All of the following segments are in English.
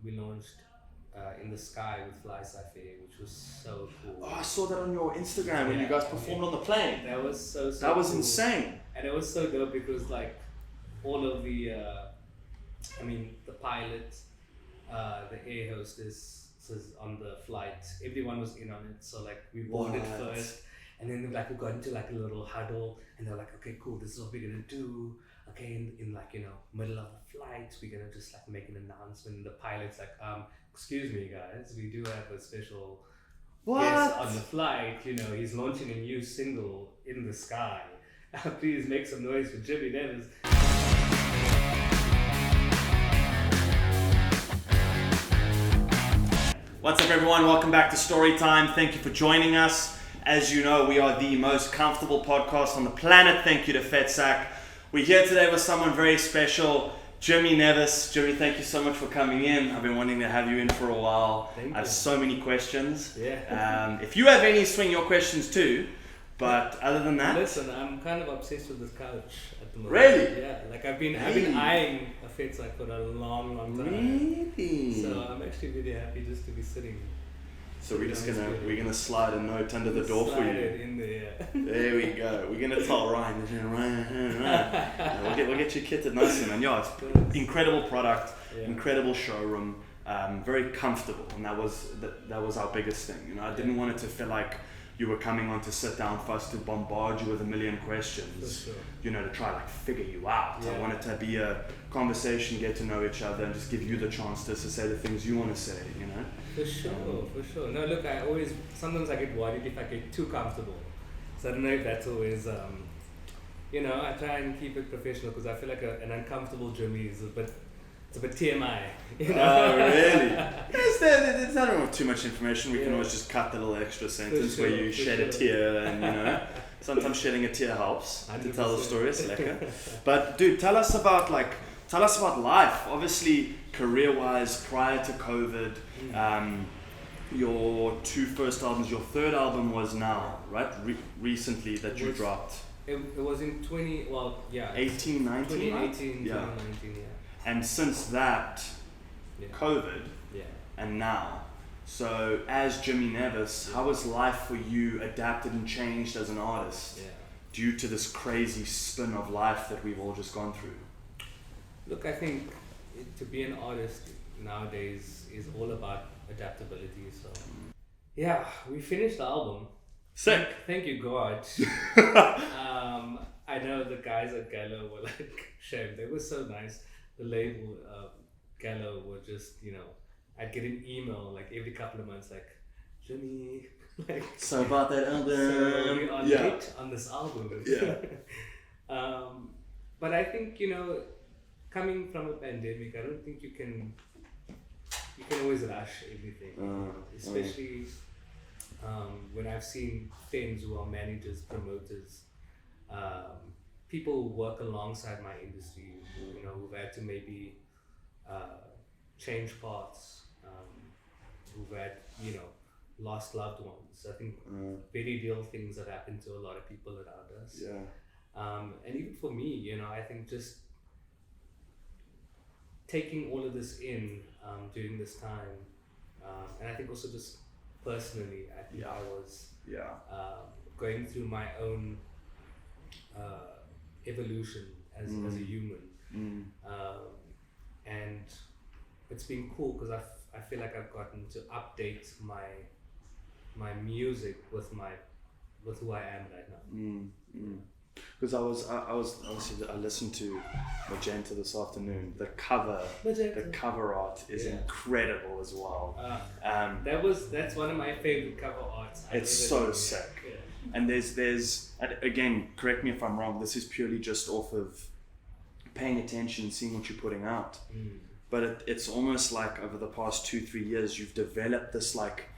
we launched in the sky with Fly Sci-Fi, which was so cool. Oh, I saw that on your Instagram when you guys performed on the plane. That was so That was cool. insane. And it was so dope because like all of the, the pilot, the air hostess on the flight, everyone was in on it. So like we boarded first, and then like we got into like a little huddle, and they're like, okay, cool, this is what we're gonna do. Okay, in like middle of the flight, we're gonna just like make an announcement. And the pilot's like, excuse me guys, we do have a special guest on the flight. He's launching a new single in the sky. Please make some noise for Jimmy Nevis. What's up everyone, welcome back to Storytime. Thank you for joining us. As you know, we are the most comfortable podcast on the planet. Thank you to Fetsack. We're here today with someone very special, Jimmy Nevis. Jimmy, thank you so much for coming in. I've been wanting to have you in for a while. I have so many questions. Yeah. If you have any, swing your questions too. But other than that... Listen, I'm kind of obsessed with this couch at the moment. Really? Yeah, like I've been eyeing a Fetsack for a long time. Really? So I'm actually really happy just to be sitting. So we're gonna slide a note under the door for you. Slide it in there. There we go. We're gonna tell Ryan. We'll get you kitted nicely, man. Yeah, it's incredible product, incredible showroom, very comfortable, and that was our biggest thing. I didn't want it to feel like you were coming on to sit down for us to bombard you with a million questions. For sure. To try like figure you out. Yeah. I want it to be a conversation, get to know each other, and just give you the chance to say the things you want to say. For sure. No, look, sometimes I get worried if I get too comfortable. So I don't know if that's always, I try and keep it professional because I feel like an uncomfortable Jimmy is it's a bit TMI. Oh, really? Yes, there's not too much information. We can always just cut the little extra sentence where you shed a tear and, sometimes shedding a tear helps 100%. To tell the story. It's lekker. But dude, tell us about life. Obviously, career-wise, prior to COVID, your two first albums, your third album was now, right? Recently that you dropped. It was in 18, 19, 2018, right? 2019, yeah. And since that, COVID, and now. So as Jimmy Nevis, how has life for you adapted and changed as an artist due to this crazy spin of life that we've all just gone through? Look, I think to be an artist nowadays is all about adaptability. So we finished the album. Sick. Thank you, God. I know the guys at Gallo were like, shame. They were so nice. The label Gallo were just, I'd get an email like every couple of months like, Jimmy, like, so about that album. So we are late on this album. Yeah. But I think, coming from a pandemic, I don't think you can always rush everything, especially when I've seen friends who are managers, promoters, people who work alongside my industry, who've had to maybe change paths, who've had, lost loved ones. I think very real things have happened to a lot of people around us. Yeah. And even for me, I think just taking all of this in during this time, and I think also just personally, I think I was going through my own evolution as a human, and it's been cool because I feel like I've gotten to update my music with who I am right now. Because I listened to Magenta this afternoon. The cover art is incredible as well. That's one of my favorite cover arts. It's so sick. Yeah. And there's again, correct me if I'm wrong. This is purely just off of paying attention, seeing what you're putting out. But it's almost like over the past 2-3 years, you've developed this like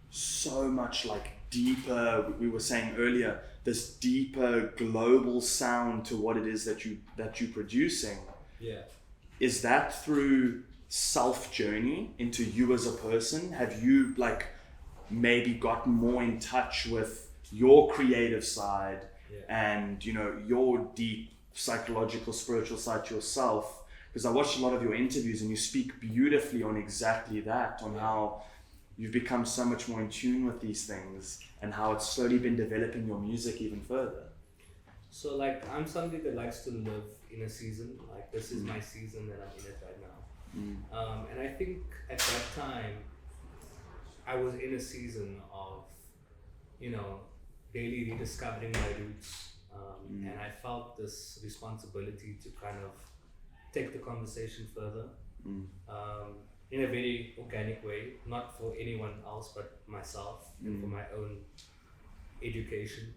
so much like deeper. We were saying earlier, this deeper global sound to what it is that you're producing. Yeah. Is that through self journey into you as a person? Have you like maybe gotten more in touch with your creative side and your deep psychological spiritual side to yourself because I watched a lot of your interviews and you speak beautifully on exactly that, on how you've become so much more in tune with these things and how it's slowly been developing your music even further. So like I'm somebody that likes to live in a season. Like this is my season and I'm in it right now. And I think at that time I was in a season of, you know, really rediscovering my roots. And I felt this responsibility to kind of take the conversation further in a very organic way, not for anyone else but myself and for my own education.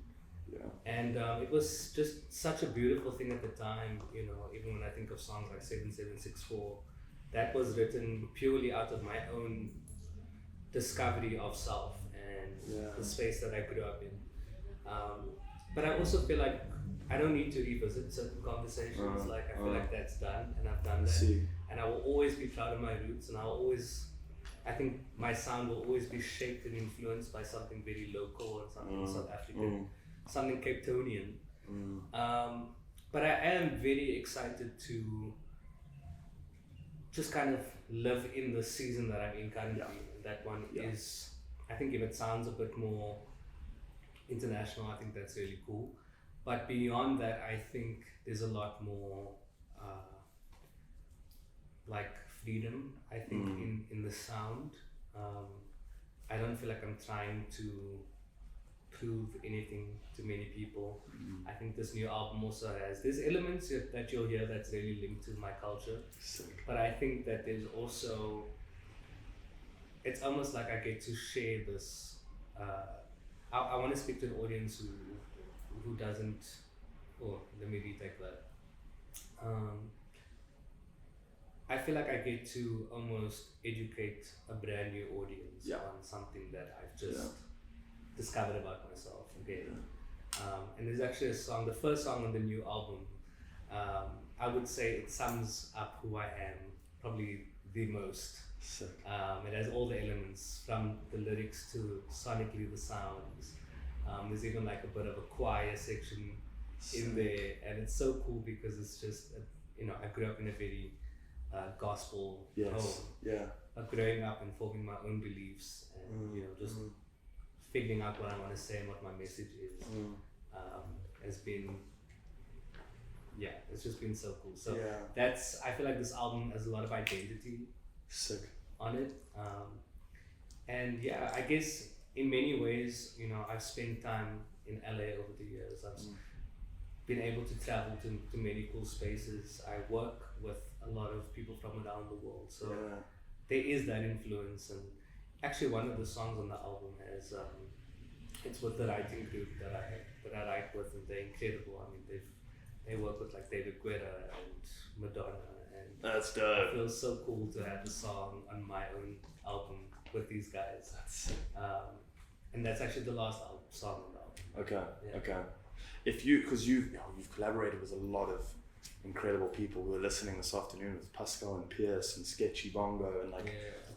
And it was just such a beautiful thing at the time, you know, even when I think of songs like 7764, that was written purely out of my own discovery of self and the space that I grew up in. But I also feel like I don't need to revisit certain conversations. Like I feel like that's done and I've done that. And I will always be proud of my roots, and I think my sound will always be shaped and influenced by something very local and something South African, something Cape Townian. But I am very excited to just kind of live in the season that I'm in currently. That one is, I think if it sounds a bit more international, I think that's really cool. But beyond that, I think there's a lot more like freedom, I think, in the sound. I don't feel like I'm trying to prove anything to many people. I think this new album also there's elements that you'll hear that's really linked to my culture. But I think that there's also, it's almost like I get to share this. I want to speak to an audience who doesn't. Oh, let me retake that. I feel like I get to almost educate a brand new audience on something that I've just discovered about myself again. And there's actually a song, the first song on the new album, I would say it sums up who I am probably the most. It has all the elements, from the lyrics to sonically the sounds. There's even like a bit of a choir section in there, and it's so cool because it's just, you know, I grew up in a very gospel home. But growing up and forming my own beliefs and you know, just figuring out what I want to say and what my message is has been, it's just been so cool. So that's, I feel like this album has a lot of identity on it. And I guess in many ways, you know, I've spent time in LA over the years. I've been able to travel to many cool spaces. I work with a lot of people from around the world, so there is that influence. And actually one of the songs on the album has it's with the writing group that I write with, and they're incredible. I mean, they work with like David Guetta and Madonna, and that's dope. It feels so cool to have the song on my own album with these guys. And that's actually the last song on the album. Okay. If because you've collaborated with a lot of incredible people. We were listening this afternoon with Pascal and Pierce and Sketchy Bongo, and like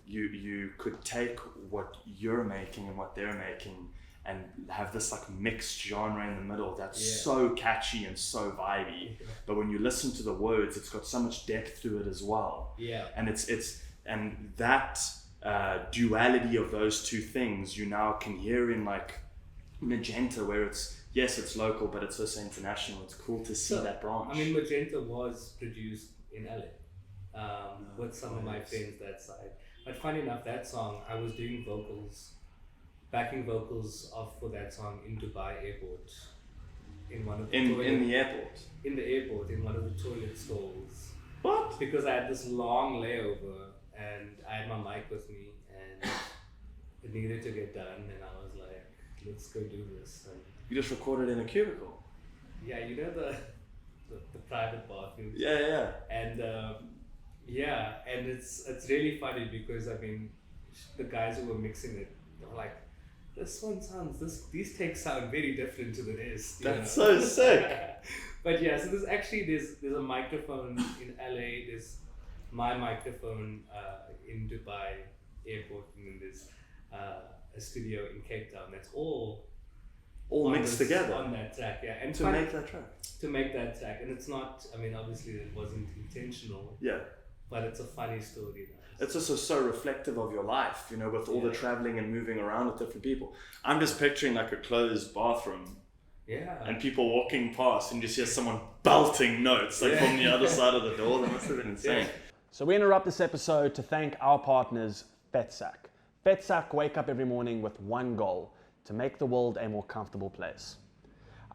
you could take what you're making and what they're making and have this like mixed genre in the middle that's so catchy and so vibey. But when you listen to the words, it's got so much depth to it as well. And it's and that duality of those two things you now can hear in like Magenta, where it's local, but it's also international. It's cool to see that branch. I mean, Magenta was produced in LA with some of my friends that side. But funny enough, that song, I was doing backing vocals for that song in Dubai airport, in one of the in the airport, in one of the toilet stalls. What? Because I had this long layover and I had my mic with me and it needed to get done, and I was like, let's go do this. And you just recorded in a cubicle? Yeah, you know the private bathroom. And and it's really funny because I mean, the guys who were mixing it, they were like, this one sounds, these takes sound very different to the rest. That's so sick. But so there's a microphone in LA, there's my microphone in Dubai airport, and then there's a studio in Cape Town. That's all all mixed together on that track, yeah, and to make that track. To make that track, and it's not. I mean, obviously, it wasn't intentional. Yeah. But it's a funny story. It's also so reflective of your life, you know, with all the traveling and moving around with different people. I'm just picturing like a closed bathroom. Yeah. And people walking past and just hear someone belting notes like from the other side of the door. That must have been insane. So we interrupt this episode to thank our partners, FetSack. FetSack wake up every morning with one goal: to make the world a more comfortable place.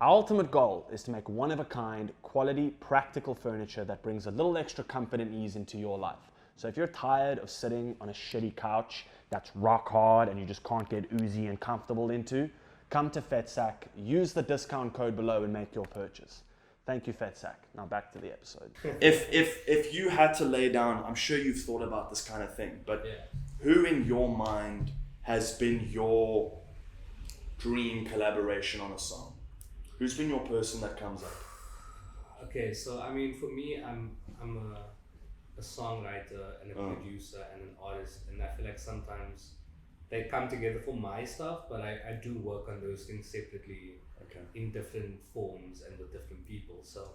Our ultimate goal is to make one-of-a-kind, quality, practical furniture that brings a little extra comfort and ease into your life. So if you're tired of sitting on a shitty couch that's rock hard and you just can't get oozy and comfortable into, come to FetSack, use the discount code below and make your purchase. Thank you, FetSack. Now back to the episode. If you had to lay down, I'm sure you've thought about this kind of thing, but who in your mind has been your dream collaboration on a song? Who's been your person that comes up? Okay, so I mean, for me, I'm a songwriter and a producer and an artist, and I feel like sometimes they come together for my stuff, but I do work on those things separately in different forms and with different people. So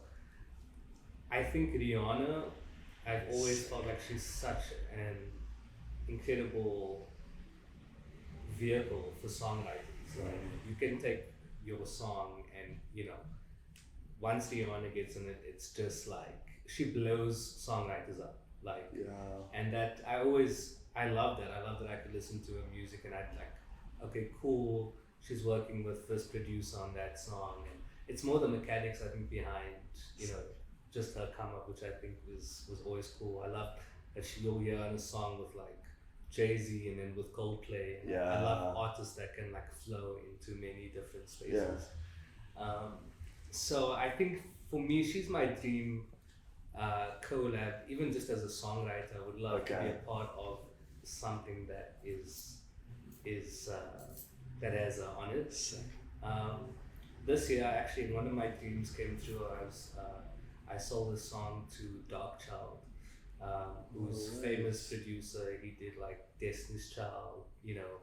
I think Rihanna, I've always felt like she's such an incredible vehicle for songwriting. So you can take your song and, you know, once Rihanna gets in it, it's just like, she blows songwriters up. Like, and that I love that. I love that I could listen to her music and I'd like, okay, cool, she's working with this producer on that song. And it's more the mechanics, I think, behind, you know, just her come up, which I think was always cool. I love that you'll hear on a song with like Jay-Z and then with Coldplay. And I love artists that can like flow into many different spaces. So I think for me, she's my dream collab. Even just as a songwriter, I would love to be a part of something that is that has her on it. This year, actually, one of my dreams came true. I sold this song to Darkchild, who's a famous producer. He did like Destiny's Child, you know,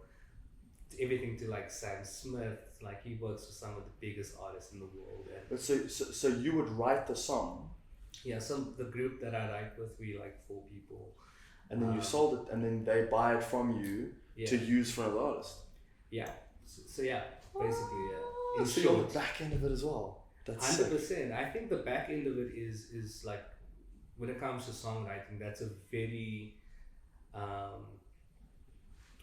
everything to like Sam Smith. Like, he works with some of the biggest artists in the world. And so you would write the song? Yeah, the group that I write with, we like 4 people. And then you sold it, and then they buy it from you to use for another artist? Yeah. So yeah, basically, yeah. So you're the back end of it as well? That's 100%. sick. I think the back end of it is like, when it comes to songwriting, that's a very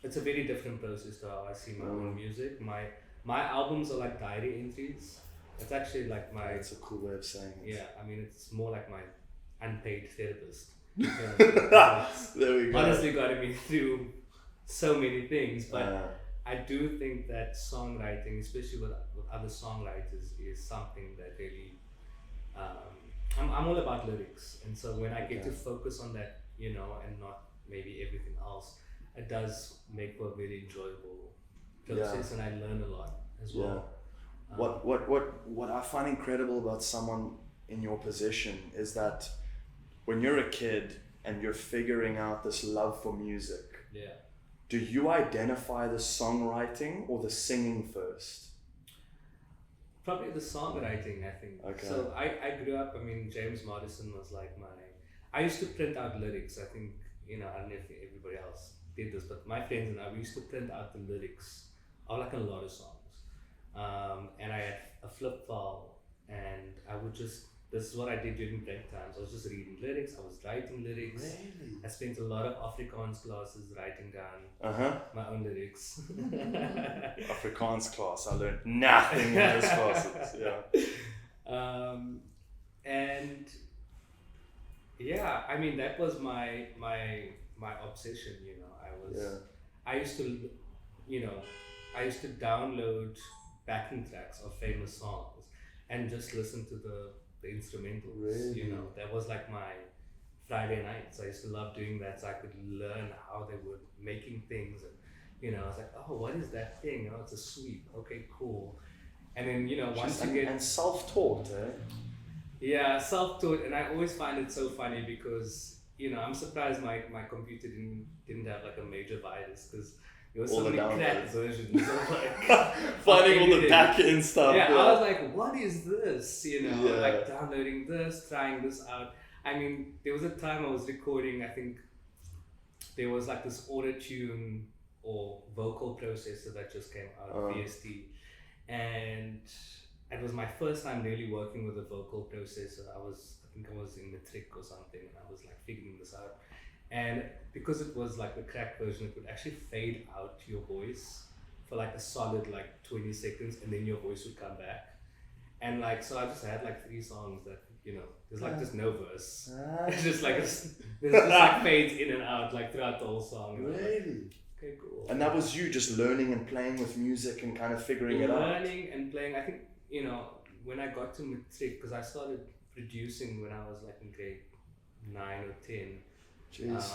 it's a very different process to how I see my own music. My albums are like diary entries. It's actually like my... That's a cool way of saying it. Yeah, I mean, it's more like my unpaid therapist. There we go. Honestly gotten me through so many things, but I do think that songwriting, especially with other songwriters, is something that really... I'm all about lyrics, and so when I get to focus on that, you know, and not maybe everything else, it does make for a very enjoyable process, and I learn a lot as well. What I find incredible about someone in your position is that when you're a kid and you're figuring out this love for music, do you identify the songwriting or the singing first? Probably the songwriting, I think. So I grew up, I mean, James Madison was like I used to print out lyrics. I think, you know, I don't know if everybody else did this, but my friends and I, we used to print out the lyrics of like a lot of songs. And I had a flip file, and I would just, this is what I did during break times. I was just reading lyrics, I was writing lyrics. Really? I spent a lot of Afrikaans classes writing down my own lyrics. Afrikaans class, I learned nothing in those classes. And yeah, I mean, that was my obsession, you know. I used to download backing tracks of famous songs and just listen to the instrumentals. Really? You know, that was like my Friday nights. I used to love doing that, so I could learn how they were making things, and you know, I was like, oh, what is that thing? Oh, it's a sweep. Okay, cool. And then, you know, once you get... And self-taught, eh? Yeah, self-taught, and I always find it so funny because, you know, I'm surprised my computer didn't have like a major virus, because There was All so the many crap downloads. versions of like Finding all the everything. back end stuff. Yeah, I was like, what is this? You know, Yeah. like downloading this, trying this out. I mean, there was a time I was recording, I think there was like this auto-tune or vocal processor that just came out, VST. And it was my first time really working with a vocal processor. I think I was in matric or something, and I was like figuring this out. And because it was like the cracked version, it would actually fade out your voice for like a solid like 20 seconds, and then your voice would come back. And like, so I just had like 3 songs that, you know, there's like just no verse. It's just like, there's just like fades in and out like throughout the whole song. And Really? like, okay, cool. And that was you just learning and playing with music and kind of figuring it out. Learning and playing. I think, you know, when I got to matric, because I started producing when I was like in grade 9 or 10. Jeez.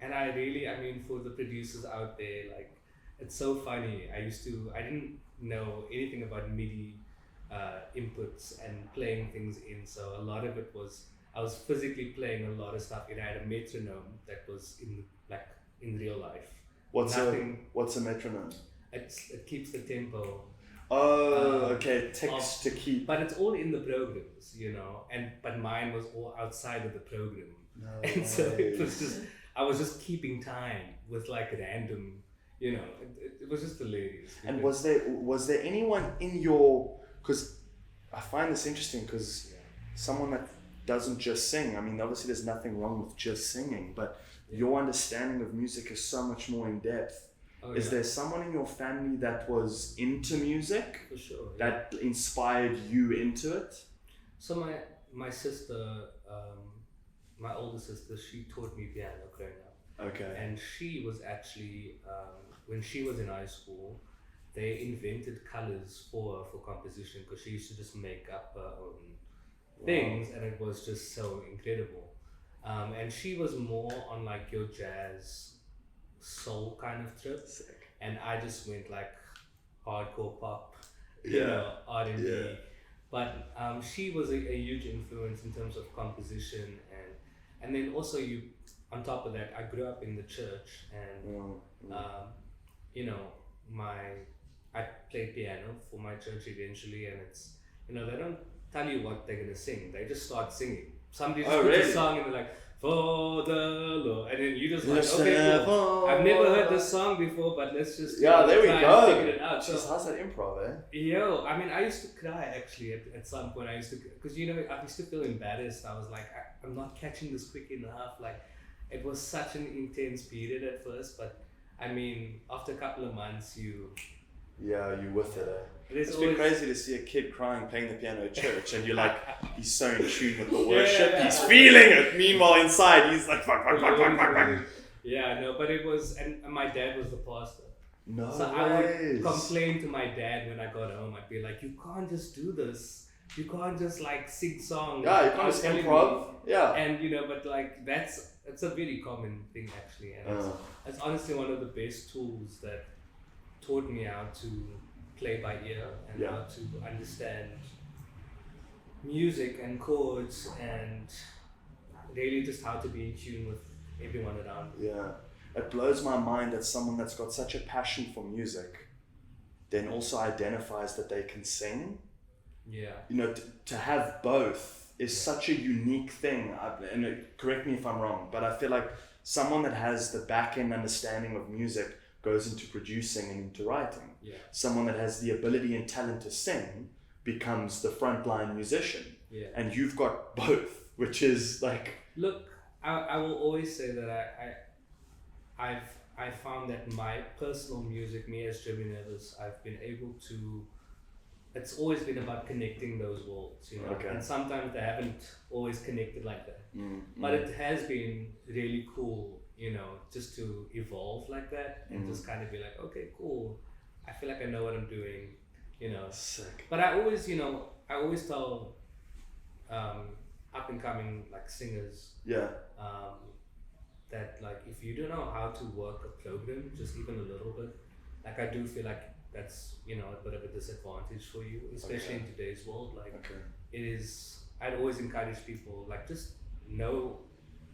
And I mean, for the producers out there, like, it's so funny. I didn't know anything about MIDI inputs and playing things in, so a lot of it was, I was physically playing a lot of stuff. It had a metronome that was in real life. What's a metronome? It keeps the tempo. Oh, okay, ticks to keep. But it's all in the programs, you know, but mine was all outside of the program. No And so it was just, I was just keeping time with like random, you know, it was just hilarious. And was there anyone in your, because I find this interesting, because someone that doesn't just sing, I mean, obviously there's nothing wrong with just singing, but your understanding of music is so much more in depth. Is there someone in your family that was into music? For sure. That inspired you into it? So my sister, my older sister, she taught me piano growing up. Okay. And she was actually, when she was in high school, they invented colors for composition, because she used to just make up her own things, and it was just so incredible. And she was more on like your jazz soul kind of trip. Sick. And I just went like hardcore pop, R&B. Yeah. But she was a huge influence in terms of composition, and then also on top of that, I grew up in the church, and you know, I played piano for my church eventually, and it's, you know, they don't tell you what they're gonna sing, they just start singing. Somebody just puts a song and they're like, for the Lord, and then you just like, okay, cool. I've never heard this song before, but let's just there we go. Figure it out. Jeez, how's that improv, eh? Yo, I mean, I used to cry actually at some point. I used to, because you know, I used to feel embarrassed. I was like, I'm not catching this quick enough. Like, it was such an intense period at first, but I mean, after a couple of months, you with it, eh? It's been crazy to see a kid crying playing the piano at church, and you're like, he's so in tune with the worship, he's feeling it. Meanwhile, inside, he's like, fuck. Yeah, no, but it was, and my dad was the pastor. No So I would complain to my dad when I got home. I'd be like, you can't just do this. You can't just like sing songs. Yeah, you can't just improv. Yeah. And you know, but like it's a very common thing actually, and it's honestly one of the best tools that taught me how to play by ear and how to understand music and chords, and really just how to be in tune with everyone around. Yeah, it blows my mind that someone that's got such a passion for music then also identifies that they can sing. Yeah. You know, to have both is such a unique thing. Correct me if I'm wrong, but I feel like someone that has the back end understanding of music goes into producing and into writing. Yeah. Someone that has the ability and talent to sing becomes the frontline musician. Yeah. And you've got both, which is like... Look, I will always say that I found that my personal music, me as Jimmy Nevis, I've been able to... It's always been about connecting those worlds, you know. Okay. And sometimes they haven't always connected like that. But it has been really cool, you know, just to evolve like that and just kind of be like, okay, cool. I feel like I know what I'm doing, you know. Sick. But I always, you know, tell up and coming like singers that like if you don't know how to work a program, just even a little bit, like I do feel like that's, you know, a bit of a disadvantage for you, especially in today's world. Like it is, I'd always encourage people like just know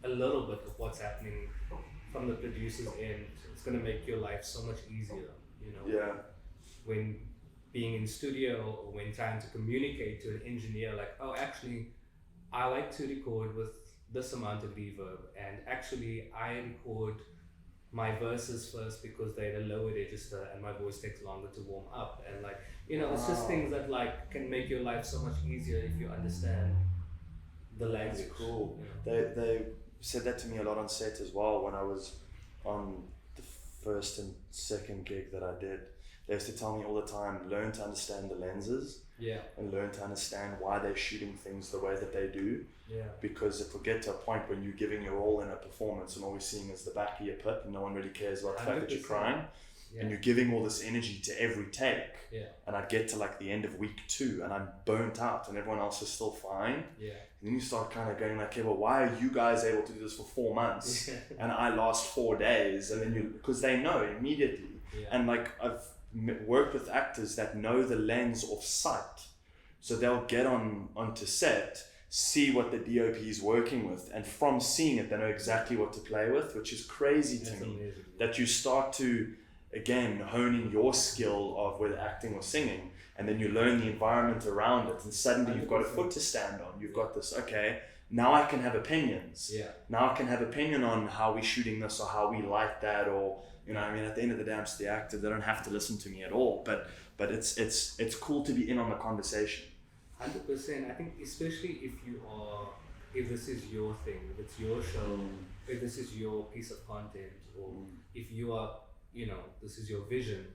a little bit of what's happening from the producer's end, it's gonna make your life so much easier. When being in studio or when trying to communicate to an engineer, like, oh, actually, I like to record with this amount of reverb, and actually, I record my verses first because they're a lower register and my voice takes longer to warm up, and like, it's just things that like can make your life so much easier if you understand the language. That's cool. They said that to me a lot on set as well when I was on the first and second gig that I did. They used to tell me all the time, learn to understand the lenses, and learn to understand why they're shooting things the way that they do. Because if we get to a point when you're giving your all in a performance and all we're seeing is the back of your pit and no one really cares about the fact that you're crying, and you're giving all this energy to every take, and I get to like the end of week 2 and I'm burnt out and everyone else is still fine, and then you start kind of going like, okay, well, why are you guys able to do this for 4 months and I last 4 days? And then because they know immediately. And like I've worked with actors that know the lens of sight, so they'll get onto set, see what the DOP is working with, and from seeing it they know exactly what to play with, which is crazy to me. Amazing. That you start to again honing your skill of whether acting or singing, and then you learn the environment around it, and suddenly you've got a foot to stand on. You've got this, okay, now I can have opinions. Now I can have opinion on how we're shooting this or how we like that, or at the end of the day, I'm just the actor. They don't have to listen to me at all. But it's cool to be in on the conversation. 100%. I think especially if this is your thing, if it's your show, if this is your piece of content, or if you are, this is your vision.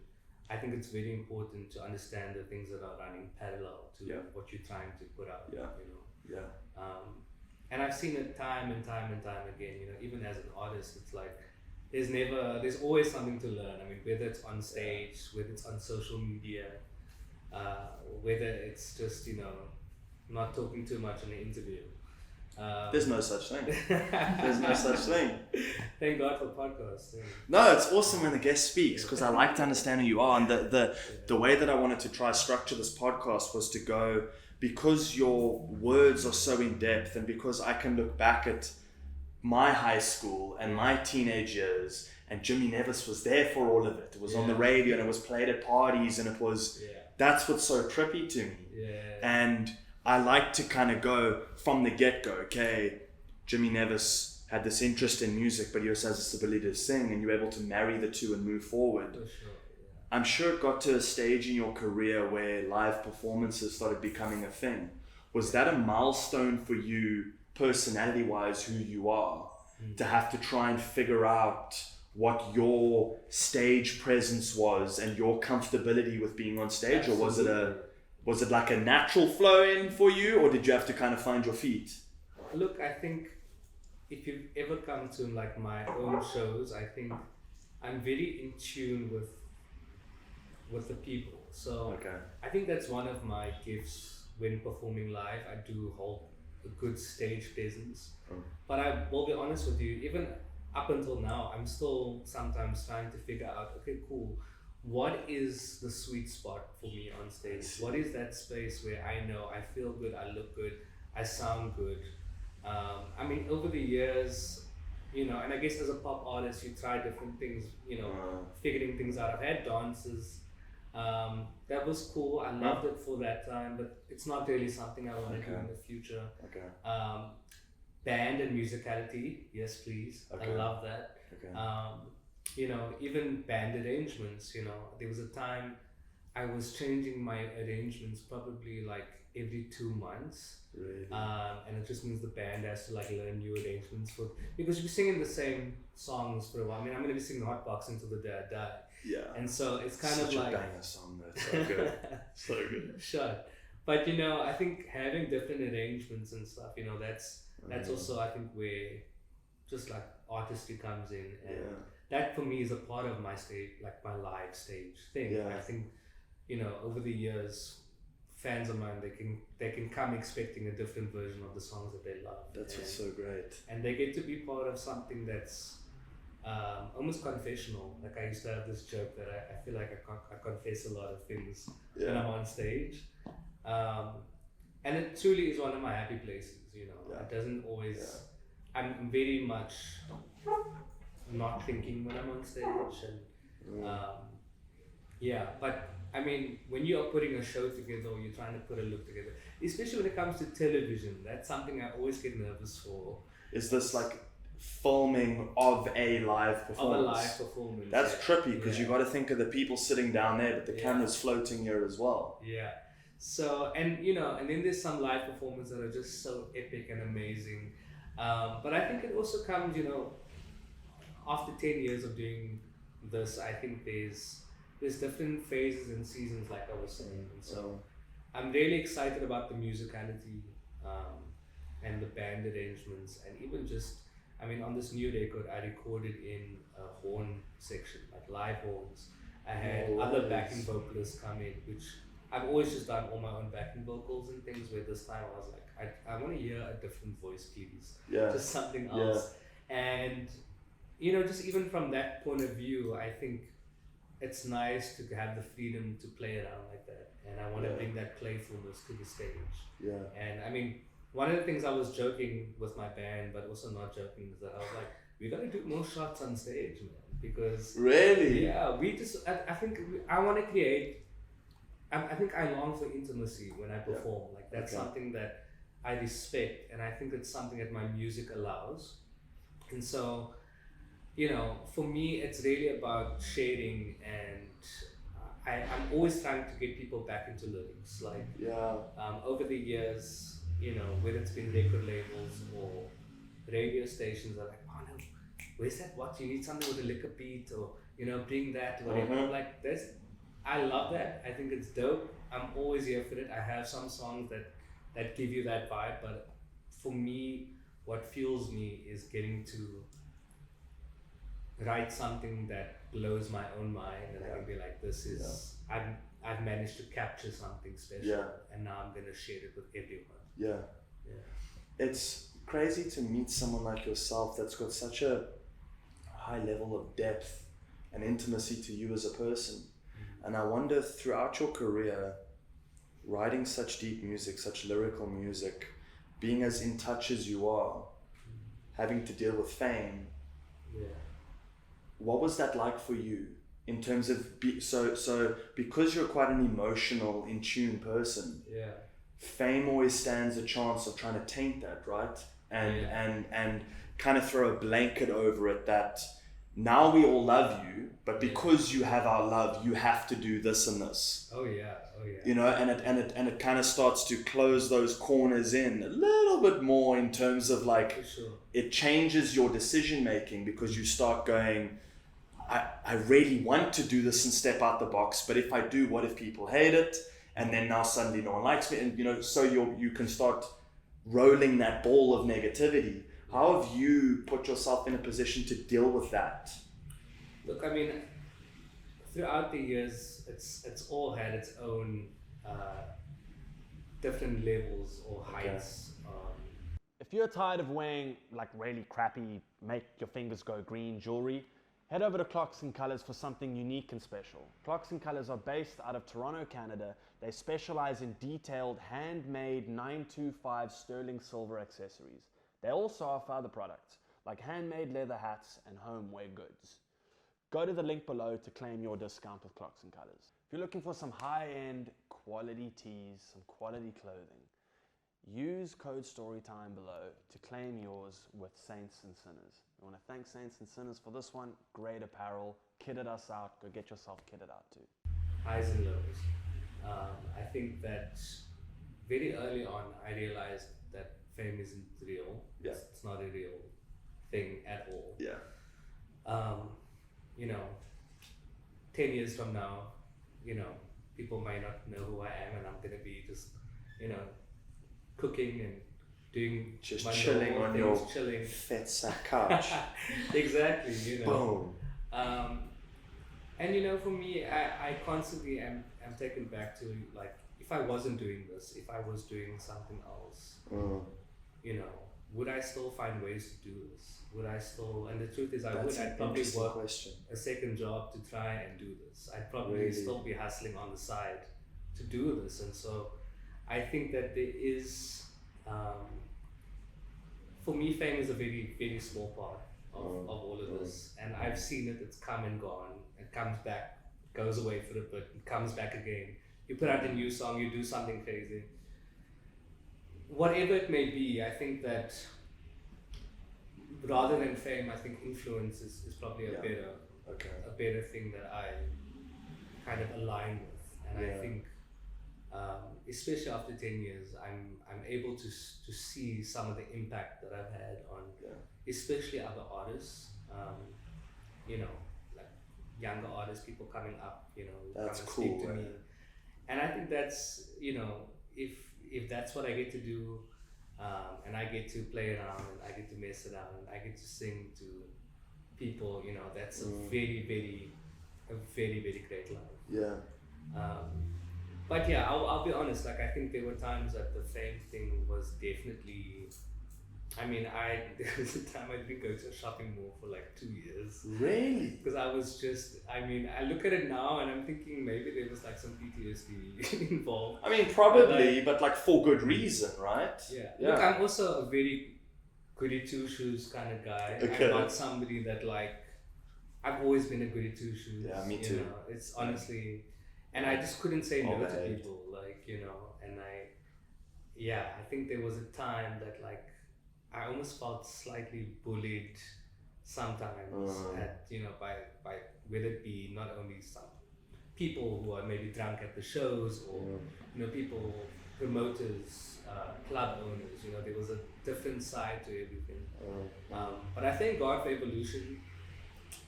I think it's very important to understand the things that are running parallel to what you're trying to put out. And I've seen it time and time and time again. Even as an artist, it's like, there's always something to learn. I mean, whether it's on stage, whether it's on social media, whether it's just, not talking too much in an interview. There's no such thing. There's no such thing. Thank God for podcasts. No, it's awesome when the guest speaks, because I like to understand who you are. And the way that I wanted to try structure this podcast was to go, because your words are so in depth, and because I can look back at my high school and my teenage years, and Jimmy Nevis was there for all of it. It was on the radio and it was played at parties, and it was that's what's so trippy to me. And I like to kind of go from the get-go, okay, Jimmy Nevis had this interest in music, but he also has this ability to sing, and you're able to marry the two and move forward. For sure, I'm sure it got to a stage in your career where live performances started becoming a thing. Was that a milestone for you, personality-wise, who you are, to have to try and figure out what your stage presence was and your comfortability with being on stage? Absolutely. Or was it like a natural flow in for you, or did you have to kind of find your feet? Look, I think if you've ever come to like my own shows, I think I'm very in tune with the people. So I think that's one of my gifts when performing live. I do hold a good stage presence. But I will be honest with you, even up until now, I'm still sometimes trying to figure out, okay, cool, what is the sweet spot for me on stage? What is that space where I know I feel good, I look good, I sound good? I mean, over the years, and I guess as a pop artist, you try different things, figuring things out. I've had dances. That was cool. I loved it for that time, but it's not really something I want to do in the future. Band and musicality, yes please. I love that. Even band arrangements, there was a time I was changing my arrangements probably like every 2 months. Really? And it just means the band has to like learn new arrangements because you're singing the same songs for a while. I mean, I'm going to be singing Heartboxing till the day I die. Yeah. And so it's kind Such of like a banger song. That's so good. So good. Sure. But I think having different arrangements and stuff, that's also, I think, where just like artistry comes in, and that for me is a part of my stage, like my live stage thing. I think, over the years, fans of mine, they can come expecting a different version of the songs that they love. That's what's so great. And they get to be part of something that's almost confessional. Like I used to have this joke that I feel like I confess a lot of things when I'm on stage. And it truly is one of my happy places, It doesn't always, I'm very much not thinking when I'm on stage, and yeah. But I mean, when you are putting a show together or you're trying to put a look together, especially when it comes to television, that's something I always get nervous for. Is this like filming of a live performance? Of a live performance. That's trippy because you got to think of the people sitting down there, but the camera's floating here as well. Yeah. So, and you know, and then there's some live performances that are just so epic and amazing. But I think it also comes, you know, after 10 years of doing this, I think there's different phases and seasons, like I was saying. And so I'm really excited about the musicality and the band arrangements, and even just, I mean, on this new record, I recorded in a horn section, like live horns. I had other backing vocalists come in, which I've always just done all my own backing vocals and things, where this time I was like, I want to hear a different voice, please. Yeah. Just something else. Yeah. And, you know, just even from that point of view, I think it's nice to have the freedom to play around like that. And I want to bring that playfulness to the stage. Yeah. And I mean, one of the things I was joking with my band, but also not joking, is that I was like, we got to do more shots on stage, man. Because... Really? Yeah, we just, I think I want to create... I think I long for intimacy when I perform. Like that's something that I respect, and I think it's something that my music allows. And so, you know, for me, it's really about sharing, and I'm always trying to get people back into lyrics. Like, over the years, you know, whether it's been record labels or radio stations are like, oh no, where's that? What? You need something with a liquor beat, or, you know, bring that, or whatever. Like, I love that. I think it's dope. I'm always here for it. I have some songs that give you that vibe, but for me, what fuels me is getting to write something that blows my own mind, and I can be like, this is, I've managed to capture something special, and now I'm gonna share it with everyone. Yeah. It's crazy to meet someone like yourself that's got such a high level of depth and intimacy to you as a person. And I wonder, throughout your career, writing such deep music, such lyrical music, being as in touch as you are, having to deal with fame, what was that like for you in terms of, so because you're quite an emotional, in tune person, fame always stands a chance of trying to taint that, right? And kind of throw a blanket over it that now we all love you, but because you have our love, you have to do this and this. Oh yeah. You know, and it kind of starts to close those corners in a little bit more in terms of like, it changes your decision making, because you start going, I really want to do this and step out the box, but if I do, what if people hate it? And then now suddenly no one likes me, and you know, so you can start rolling that ball of negativity. How have you put yourself in a position to deal with that? Look, I mean, throughout the years, it's all had its own different levels or heights. If you're tired of wearing like really crappy, make your fingers go green jewelry, head over to Clocks and Colors for something unique and special. Clocks and Colors are based out of Toronto, Canada. They specialize in detailed, handmade 925 sterling silver accessories. They also offer other products, like handmade leather hats and homeware goods. Go to the link below to claim your discount with Clocks and Colors. If you're looking for some high-end quality tees, some quality clothing, use code Storytime below to claim yours with Saints and Sinners. I want to thank Saints and Sinners for this one. Great apparel, kitted us out. Go get yourself kitted out too. Highs and lows. I think that very early on, I realized that fame isn't real. It's not a real thing at all. You know, 10 years from now, you know, people might not know who I am, and I'm gonna be just, you know, cooking and doing just chilling on your chilling. fat sack couch. Exactly, you know. Boom. And you know, for me, I constantly am taken back to, like, if I wasn't doing this, if I was doing something else, you know, would I still find ways to do this? Would I still, and the truth is I'd probably work a second job to try and do this. I'd probably still be hustling on the side to do this. And so I think that there is, for me, fame is a very, very small part of all of this, and I've seen it. It's come and gone. It comes back, goes away for a bit, it comes back again. You put out a new song, you do something crazy. Whatever it may be, I think that rather than fame, I think influence is probably a better thing that I kind of align with, and I think. Especially after 10 years, I'm able to see some of the impact that I've had on, especially other artists. You know, like younger artists, people coming up. You know, that's come and cool. Speak to me, and I think that's, you know, if that's what I get to do, and I get to play around and I get to mess around and I get to sing to people. You know, that's a very very great life. Yeah. But yeah, I'll be honest, like I think there were times that the fame thing was definitely, I mean, there was a time I didn't go to a shopping mall for like 2 years. Really? Because I was just, I mean, I look at it now and I'm thinking maybe there was like some PTSD involved. I mean, probably, but like for good reason, right? Yeah. Look, I'm also a very goody two shoes kind of guy. Okay. I'm not somebody that like, I've always been a goody two shoes. Yeah, me too. You know, it's honestly... And I just couldn't say no to Overhead. people, like, you know, and I think there was a time that like, I almost felt slightly bullied sometimes at, you know, by whether it be not only some people who are maybe drunk at the shows or, you know, people, promoters, club owners, you know, there was a different side to everything. But I thank God for evolution,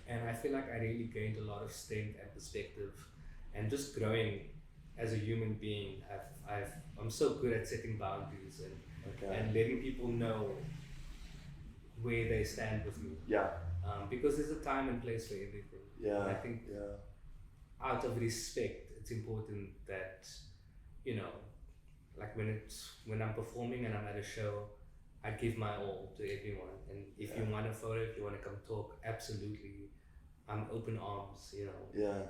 and I feel like I really gained a lot of strength and perspective. And just growing as a human being, I'm so good at setting boundaries and letting people know where they stand with me. Yeah. Because there's a time and place for everything. Yeah. And I think out of respect, it's important that, you know, like when I'm performing and I'm at a show, I give my all to everyone. And if you want a photo, if you want to come talk, absolutely, I'm open arms, you know. Yeah.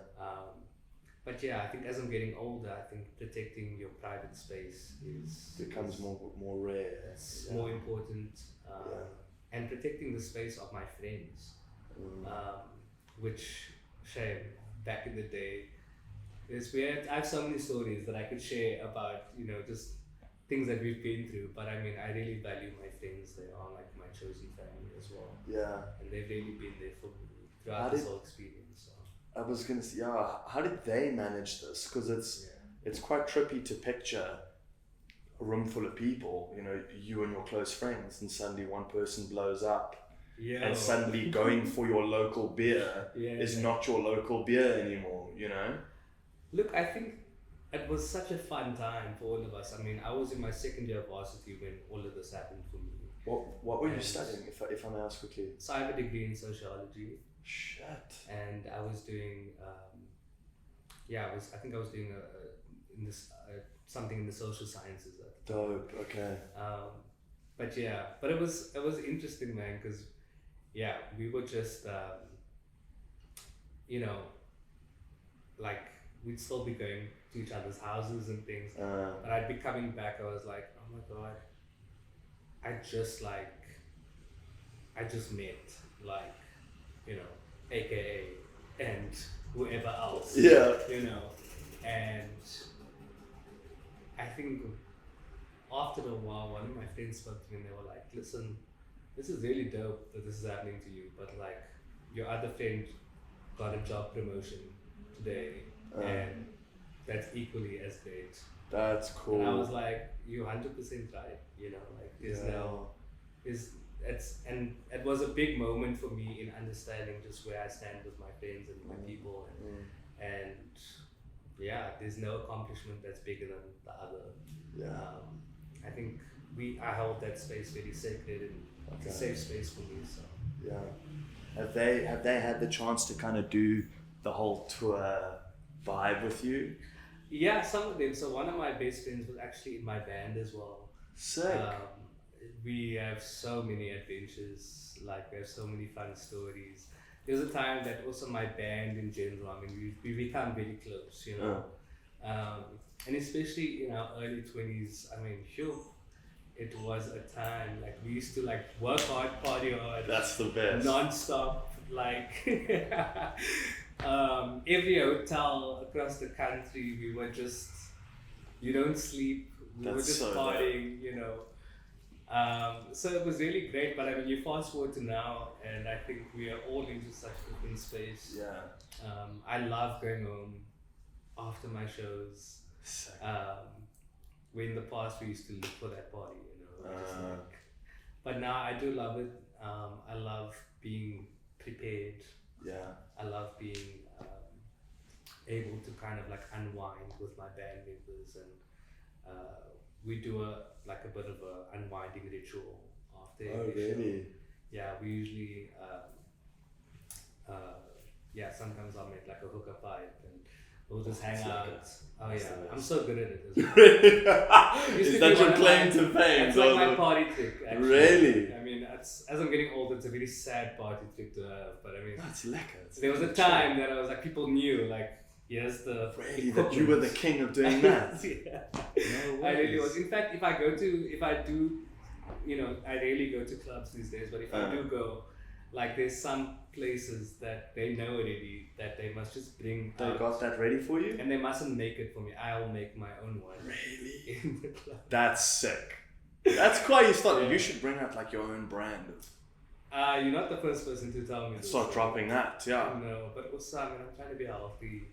But yeah, I think as I'm getting older, I think protecting your private space becomes more rare. It's more important, and protecting the space of my friends, which shame back in the day. It's weird. I have so many stories that I could share about, you know, just things that we've been through. But I mean, I really value my friends. They are like my chosen family as well. Yeah. And they've really been there for me throughout this whole experience. So. I was gonna say, how did they manage this? Because it's quite trippy to picture a room full of people, you know, you and your close friends, and suddenly one person blows up, and suddenly going for your local beer is not your local beer anymore, you know? Look, I think it was such a fun time for all of us. I mean, I was in my second year of varsity when all of this happened for me. What were you studying, if I may ask quickly? So I have a degree in sociology. Shit. And I was doing, I think I was doing something in the social sciences. Dope. Okay. But it was interesting, man, because we were just, you know, like we'd still be going to each other's houses and things. But I'd be coming back. I was like, oh my God, I just met like, you know, AKA and whoever else. Yeah. You know, and I think after a while, one of my friends spoke to me and they were like, listen, this is really dope that this is happening to you, but like your other friend got a job promotion today and that's equally as great. That's cool. And I was like, you're 100% right, you know, like and it was a big moment for me in understanding just where I stand with my friends and my people and there's no accomplishment that's bigger than the other. I think I hold that space very sacred and it's a safe space for me. So have they had the chance to kind of do the whole tour vibe with you? Yeah, some of them. So one of my best friends was actually in my band as well. Sick. We have so many adventures, like we have so many fun stories. There was a time that also my band in general, I mean, we become very close, you know. And especially in our early 20s, I mean, it was a time. Like we used to like work hard, party hard, That's the best. non-stop. Like every hotel across the country, we were just, you don't sleep. We were That's just so partying, you know. So it was really great. But I mean, you fast forward to now, and I think we are all into such different space. Yeah. I love going home after my shows. Sick. Where in the past we used to look for that party, you know. Just Uh. like, but now I do love it. I love being prepared. Yeah. I love being able to kind of like unwind with my band members, and we do a bit of a unwinding ritual after every show. Yeah, we usually sometimes I'll make like a hookah pipe and we'll just hang out. Oh yeah, I'm so good at it as well. Is that your claim to fame? It's like my party trick, actually. Really? I mean, as I'm getting older, it's a very sad party trick to have. But I mean, That's lekker. there was a time that I was like, people knew, like, here's the Really, that you were the king of doing that. Yeah. No I really ways. was. In fact, if I do, you know, I rarely go to clubs these days, but if I do go, like, there's some places that they know already that they must just bring They out, got that ready for you? and they mustn't make it for me. I'll make my own one. Really? In the club. That's sick. That's quite you start. Yeah. You should bring out like your own brand of. You're not the first person to tell me this. Start dropping that, yeah. No, but also, I mean, I'm trying to be healthy.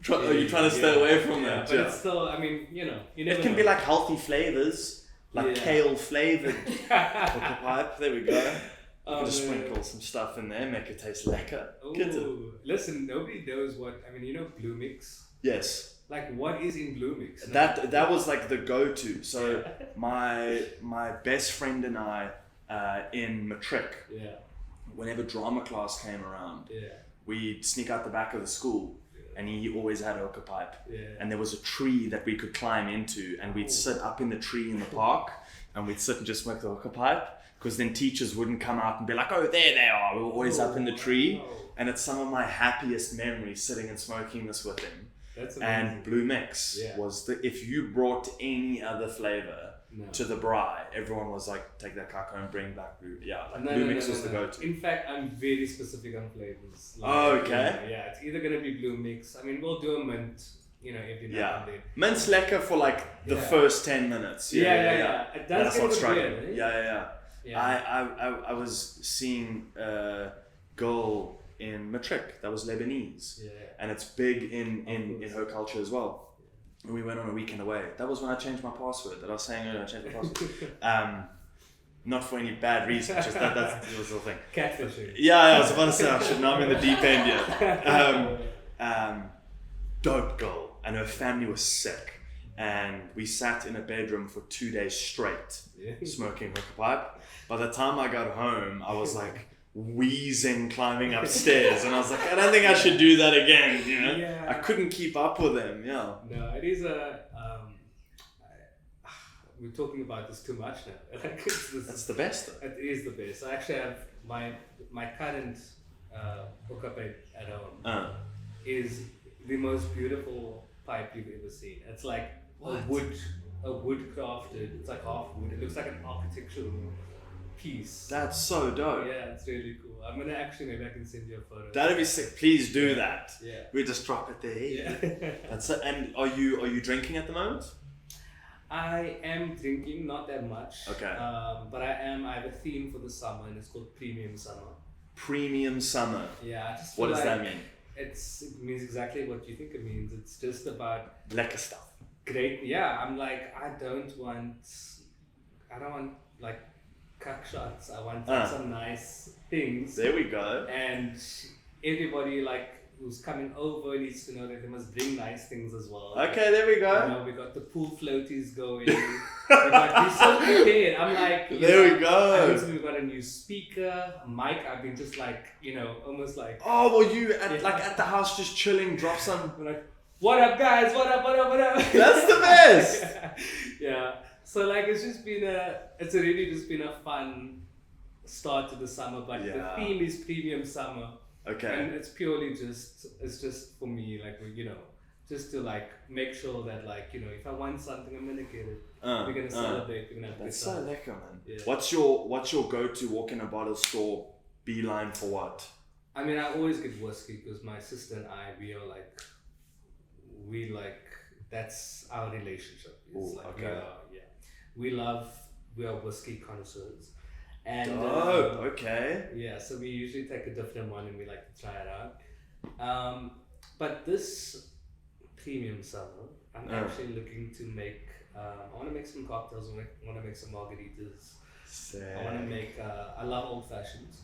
Are you trying to stay away from that? But Yeah. it's still, I mean, you know, you never It can know. be like healthy flavors, like Yeah. kale flavored hookah pipe. There we go. You Oh, can just man. sprinkle some stuff in there, make it taste lekker. Get it? Ooh, listen, nobody knows what, I mean, you know Blue Mix? Yes. Like, what is in Blue Mix? That was like the go-to. So my best friend and I in matric, Yeah, whenever drama class came around, yeah, we'd sneak out the back of the school, and he always had a hookah pipe. yeah. And there was a tree that we could climb into, and we'd sit up in the tree in the park, and we'd sit and just smoke the hookah pipe, because then teachers wouldn't come out and be like, oh, there they are. We were always up in the tree, Wow. and it's some of my happiest memories sitting and smoking this with him. That's amazing. And Blue Mix Yeah. was if you brought any other flavor No. to the braai, everyone was like, take that caca and bring back Blue. Yeah, like No, Blue no, Mix no, was the no. go-to. In fact, I'm very specific on flavors. Oh, okay. Yeah, it's either going to be Blue Mix. I mean, we'll do a mint, you know, every now Yeah. and then. Mint's lekker for like the Yeah. first 10 minutes. Yeah. It does That's get a what's bit striking. weird, eh? Yeah. Yeah. I was seeing a girl in matric that was Lebanese, Yeah. and it's big in course. her culture as well. And we went on a weekend away. That was when I changed my password. That I was saying earlier, I changed my password. Not for any bad reason, just that was the thing. Catfishing. Yeah, I was about to say I should. Now I'm in the deep end yet. Dope girl, and her family was sick, and we sat in a bedroom for 2 days straight, Yeah. smoking hookah pipe. By the time I got home, I was like wheezing, climbing upstairs, and I was like, I don't think I should do that again. You know, Yeah. I couldn't keep up with them. Yeah. No, it is a. We're talking about this too much now. Like, That's the best though. It is the best. I actually have my current hookah pipe at home is the most beautiful pipe you've ever seen. It's like What? a wood crafted. It's like half wood. It looks like an architectural piece. That's so dope. Yeah, it's really cool. I'm gonna maybe I can send you a photo. That'd be sick. Please do that. Yeah. We just drop it there. Yeah. That's it. And are you drinking at the moment? I am drinking, not that much. Okay. But I have a theme for the summer, and it's called Premium Summer. Premium summer. Yeah. I just What feel does like that mean? it means exactly what you think it means. It's just about Lekker stuff. great. Yeah. I'm like, I don't want like cuck shots. I want some nice things. There we go. And everybody like who's coming over needs to know that they must bring nice things as well. Okay, there we You go. know, we got the pool floaties going. We're so prepared. I'm like, There we go. We've got a new speaker, mic. I've been just like, you know, almost like, Oh, well, you at the house just chilling, drop some. like, what up, guys? What up? That's the best. Yeah. So like, it's really just been a fun start to the summer. But Yeah. the theme is Premium Summer. Okay. And it's purely it's just for me, like, you know, just to like make sure that like if I want something, I'm gonna get it. We're gonna celebrate. We're gonna have a good That's so time. lekker, man. Yeah. What's your go-to walk in a bottle store beeline for what? I mean, I always get whiskey because my sister and I, we that's our relationship. It's Ooh, like okay. we are whiskey connoisseurs. And okay. yeah, so we usually take a different one and we like to try it out. But this premium summer, I'm actually looking to make. I want to make some cocktails. I want to make some margaritas. I want to make. I love old fashions.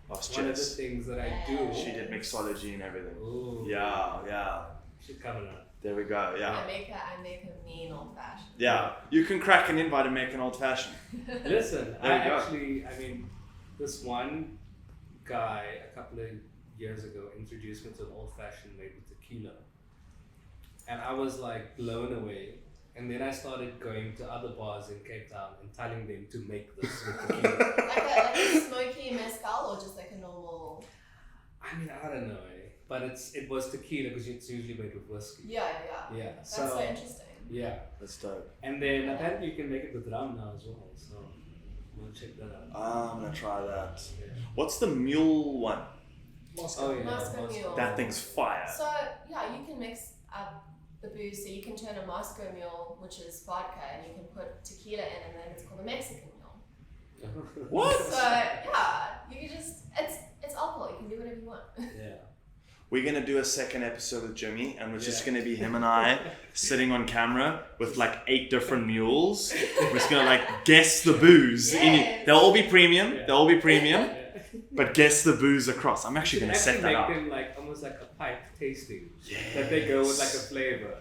One of the things that I do. She did mixology and everything. Ooh. Yeah. She's coming up. There we go. Yeah. I make a mean old fashioned. Yeah. You can crack an invite and make an old fashioned. Listen, There you go. this one guy a couple of years ago introduced me to an old fashioned made with tequila, and I was like blown away. And then I started going to other bars in Cape Town and telling them to make this with tequila. like a smoky mezcal or just like a normal. I mean, I don't know, but it was tequila because it's usually made with whiskey. Yeah. Yeah. That's so interesting. Yeah. That's dope. And then apparently you can make it with rum now as well. So we'll check that out. I'm gonna try that. Yeah. What's the mule one? Oh yeah. Moscow Mule. That thing's fire. So yeah, you can mix up the booze. So you can turn a Moscow Mule, which is vodka, and you can put tequila in, and then it's called a Mexican Mule. What? So yeah, you can just it's alcohol. You can do whatever you want. Yeah. We're gonna do a second episode with Jimmy, and it's just gonna be him and I sitting on camera with like 8 different mules. We're just gonna like guess the booze. Yes. They'll all be premium. Yeah. They'll all be premium. Yeah. But guess the booze across. I'm actually gonna set that make up. them like almost like a pipe tasting. That they go with like a flavor,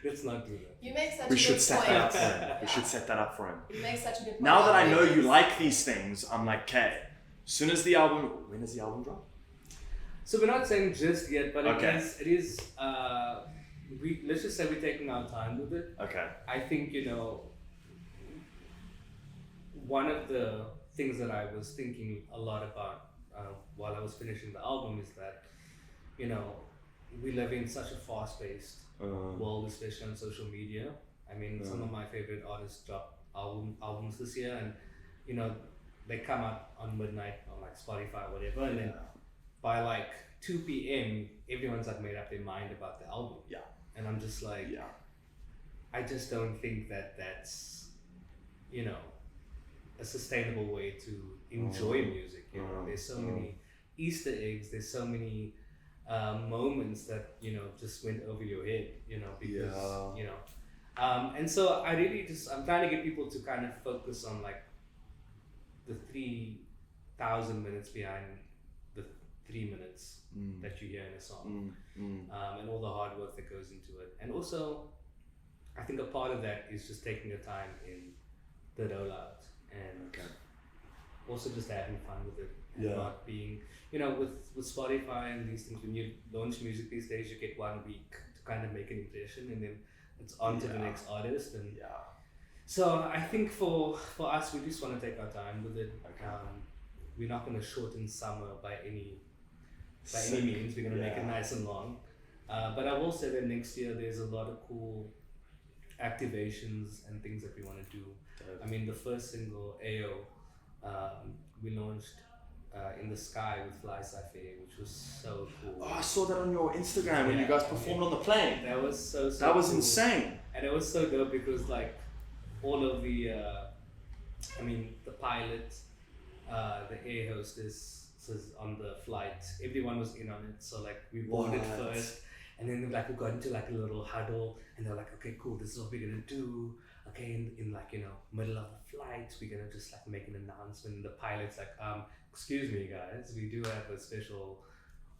Let's not do that. You make such We a should good set point. that up for him. Yeah. We should set that up for him. You make such a good point. Now that I know you Yes. like these things, I'm like, okay. Soon as the album, when does the album drop? So we're not saying just yet, but Okay. it is. Let's just say we're taking our time with it. Okay. I think one of the things that I was thinking a lot about while I was finishing the album is that we live in such a fast-paced world, especially on social media. I mean, some of my favorite artists drop albums this year, and they come out on midnight on like Spotify or whatever, and then by like 2 p.m. everyone's like made up their mind about the album. Yeah. And I'm just like, I just don't think that that's a sustainable way to enjoy music. There's so many Easter eggs. There's so many moments that just went over your head. Because and so I'm trying to get people to kind of focus on like the 3,000 minutes behind the 3 minutes that you hear in a song, and all the hard work that goes into it. And also, I think a part of that is just taking the time in the rollout and also just having fun with it and not being, with Spotify and these things, when you launch music these days, you get 1 week to kind of make an impression and then it's on to the next artist. And so I think for us, we just want to take our time with it. We're not going to shorten summer by any means. We're going to make it nice and long. But I will say that next year there's a lot of cool activations and things that we want to do. I mean, the first single, AO, we launched in the sky with Fly Sci-Fi, which was so cool. Oh, I saw that on your Instagram when you guys performed on the plane. That was so That was cool. insane. And it was so dope because like all of the, the pilot, the air hostess on the flight, everyone was in on it. So like we boarded first, and then like we got into like a little huddle, and they're like, okay, cool, this is what we're gonna do. Okay, in like middle of the flight, we're gonna just like make an announcement. And the pilot's like, excuse me guys, we do have a special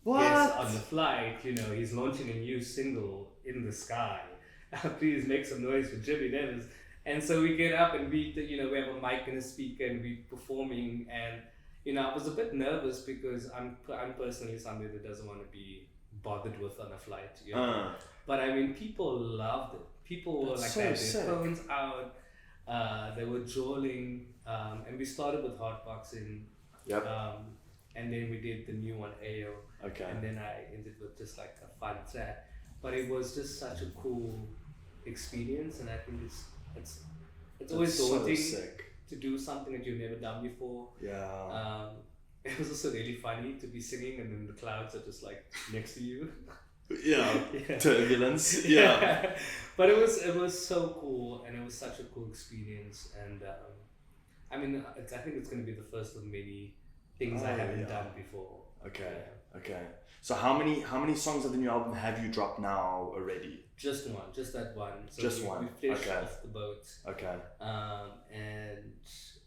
guest on the flight. He's launching a new single in the sky. Please make some noise for Jimmy Nevis. And so we get up and we have a mic and a speaker and we're performing, and I was a bit nervous because I'm personally somebody that doesn't want to be bothered with on a flight. But I mean, people loved it. People were like, they had their phones out, they were drawing, and we started with Heartboxing. and then we did the new one, Ayo, Okay. and then I ended with just like a fun track. But it was just such a cool experience, and I think it's always That's so daunting sick. to do something that you've never done before. Yeah. It was also really funny to be singing and then the clouds are just like next to you. Yeah. Yeah. Turbulence. Yeah. But it was so cool, and it was such a cool experience, and I mean I think it's going to be the first of many things I haven't done before. Okay. Yeah. Okay. So how many songs of the new album have you dropped now already? Just one, just that one. So Just we, one. We fished Okay. off the boat. Okay.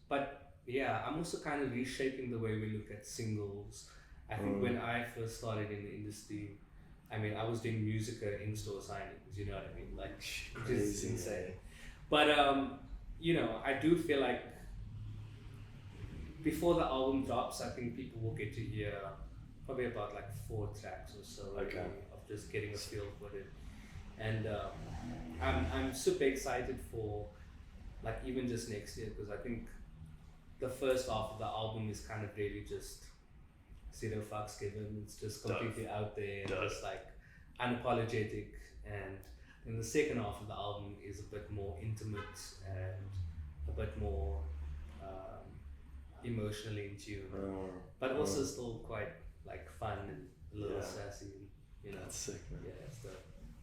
But yeah, I'm also kind of reshaping the way we look at singles. I think when I first started in the industry, I mean, I was doing Musica in-store signings, you know what I mean? Like, which is Crazy. insane. But, you know, I do feel like before the album drops, I think people will get to hear probably about like 4 tracks or so Okay. of just getting a feel for it. And I'm super excited for like even just next year, because I think the first half of the album is kind of really just zero fucks given. It's just completely out there and just like unapologetic. And then the second half of the album is a bit more intimate and a bit more emotionally in tune, but also still quite like fun and a little sassy. You know, That's sick, man. yeah, it's the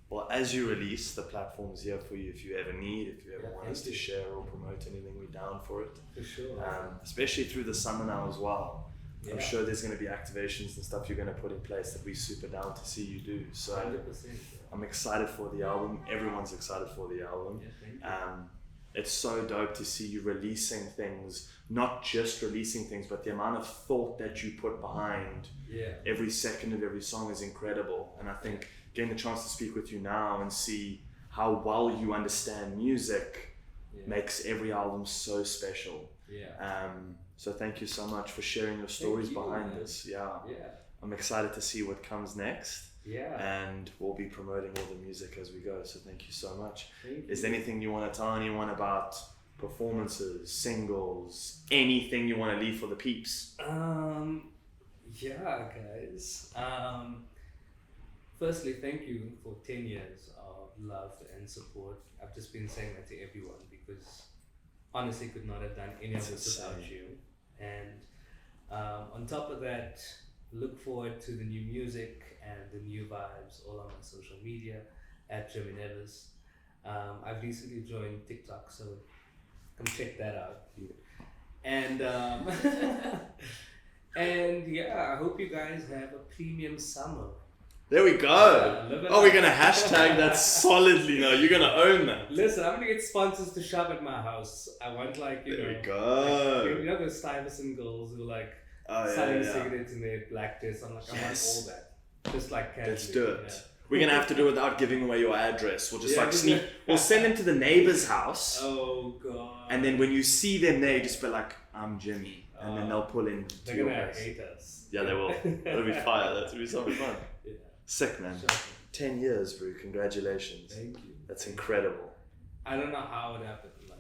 Well, as you release, the platform's here for you if you ever need, if you ever want us to thank you. share or promote anything, we're down for it. for sure. Especially through the summer now as well. I'm Yeah. sure there's going to be activations and stuff you're going to put in place that we're super down to see you do. So 100%. I'm excited for the album. Everyone's excited for the album. Yeah, thank you. It's so dope to see you releasing things, not just releasing things, but the amount of thought that you put behind Yeah. every second of every song is incredible. And I think getting the chance to speak with you now and see how well you understand music Yeah. makes every album so special. Yeah. So thank you so much for sharing your stories you, behind man. this. Yeah, Yeah. I'm excited to see what comes next, Yeah. and we'll be promoting all the music as we go. So thank you so much. Thank Is you. there anything you want to tell anyone about performances, singles, anything you want to leave for the peeps? Yeah, guys. Firstly, thank you for 10 years of love and support. I've just been saying that to everyone because honestly could not have done any of this without insane. you. And on top of that, look forward to the new music and the new vibes all on my social media at Nevis. I've recently joined TikTok, so come check that out. And and yeah, I hope you guys have a premium summer. There we go. Live it Oh, we're up. gonna hashtag that solidly now. You're gonna own that. Listen, I'm gonna get sponsors to shop at my house. I want like, you There know, we go. you know those Stuyvesant girls who like Oh, yeah, selling yeah. cigarettes in their black dress. I'm like, I want Yes. all that. Just like casually. Let's do it. Yeah. We're gonna have to do it without giving away your address. We'll just Yeah, like just sneak. like- We'll send them to the neighbor's house, Oh god. and then when you see them there, just be like, "I'm Jimmy," and then they'll pull in to they're your gonna place. hate us. Yeah, they will. That'll be fire. That'll be so much fun. Yeah. Sick, man. Shocking. 10 years, bro. Congratulations. Thank you. That's incredible. I don't know how it happened. Like,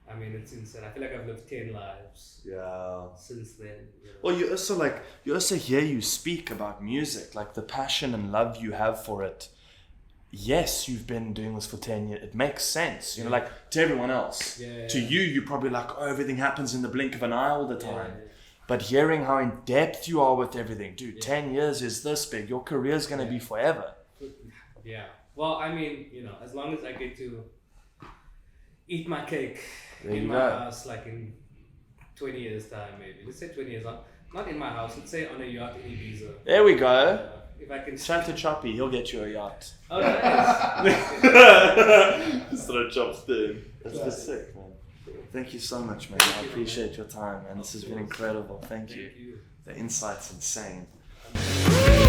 I mean, it's insane. I feel like I've lived 10 lives Yeah. since then. You know? Well, you also hear you speak about music, like the passion and love you have for it. Yes, you've been doing this for 10 years. It makes sense. You know, like to everyone else. Yeah. To you, you're probably like, oh, everything happens in the blink of an eye all the time. Yeah. But hearing how in depth you are with everything, dude, Yeah. 10 years is this big. Your career's going to be forever. Yeah. Well, I mean, you know, as long as I get to eat my cake There in you my go. house, like in 20 years' time, maybe. Let's say 20 years on. Not in my house. Let's say on a yacht in Ibiza. There we go. If I can. Shout to Choppy, he'll get you a yacht. Oh, nice. Just throw chops there. That's sick, man. Thank you so much, man. I appreciate your time, man. This has been incredible. Thank you. Thank you. The insight's insane. Thank you.